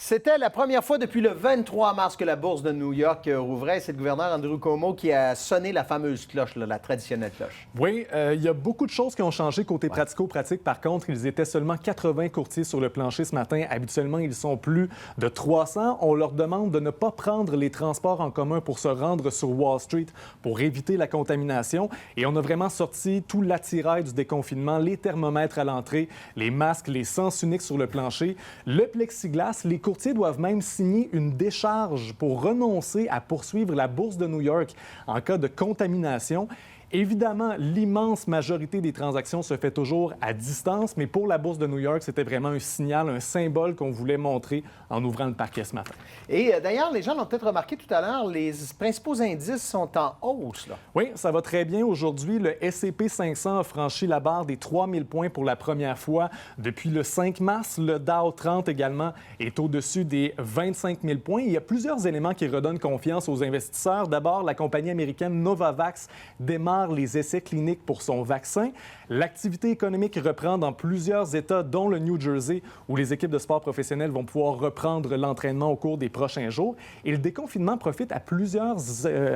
C'était la première fois depuis le 23 mars que la bourse de New York rouvrait. C'est le gouverneur Andrew Cuomo qui a sonné la fameuse cloche, la traditionnelle cloche. Oui, il y a beaucoup de choses qui ont changé côté pratico-pratique. Par contre, ils étaient seulement 80 courtiers sur le plancher ce matin. Habituellement, ils sont plus de 300. On leur demande de ne pas prendre les transports en commun pour se rendre sur Wall Street pour éviter la contamination. Et on a vraiment sorti tout l'attirail du déconfinement, les thermomètres à l'entrée, les masques, les sens uniques sur le plancher, le plexiglas. Les courtiers doivent même signer une décharge pour renoncer à poursuivre la bourse de New York en cas de contamination. Évidemment, l'immense majorité des transactions se fait toujours à distance, mais pour la bourse de New York, c'était vraiment un signal, un symbole qu'on voulait montrer en ouvrant le parquet ce matin. Et d'ailleurs, les gens l'ont peut-être remarqué tout à l'heure, les principaux indices sont en hausse, là. Oui, ça va très bien. Aujourd'hui, le S&P 500 a franchi la barre des 3000 points pour la première fois depuis le 5 mars. Le Dow 30 également est au-dessus des 25 000 points. Il y a plusieurs éléments qui redonnent confiance aux investisseurs. D'abord, la compagnie américaine Novavax démarre les essais cliniques pour son vaccin. L'activité économique reprend dans plusieurs États, dont le New Jersey, où les équipes de sport professionnels vont pouvoir reprendre l'entraînement au cours des prochains jours. Et le déconfinement profite à plusieurs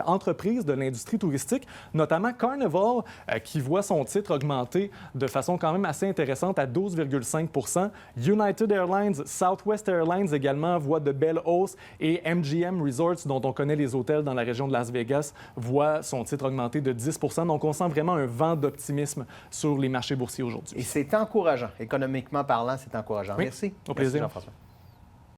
entreprises de l'industrie touristique, notamment Carnival, qui voit son titre augmenter de façon quand même assez intéressante à 12,5 %. United Airlines, Southwest Airlines également voit de belles hausses et MGM Resorts, dont on connaît les hôtels dans la région de Las Vegas, voit son titre augmenter de 10 %. Donc, on sent vraiment un vent d'optimisme sur les marchés boursiers aujourd'hui. Et c'est encourageant. Économiquement parlant, c'est encourageant. Oui, Merci. au plaisir. Merci, Jean-François.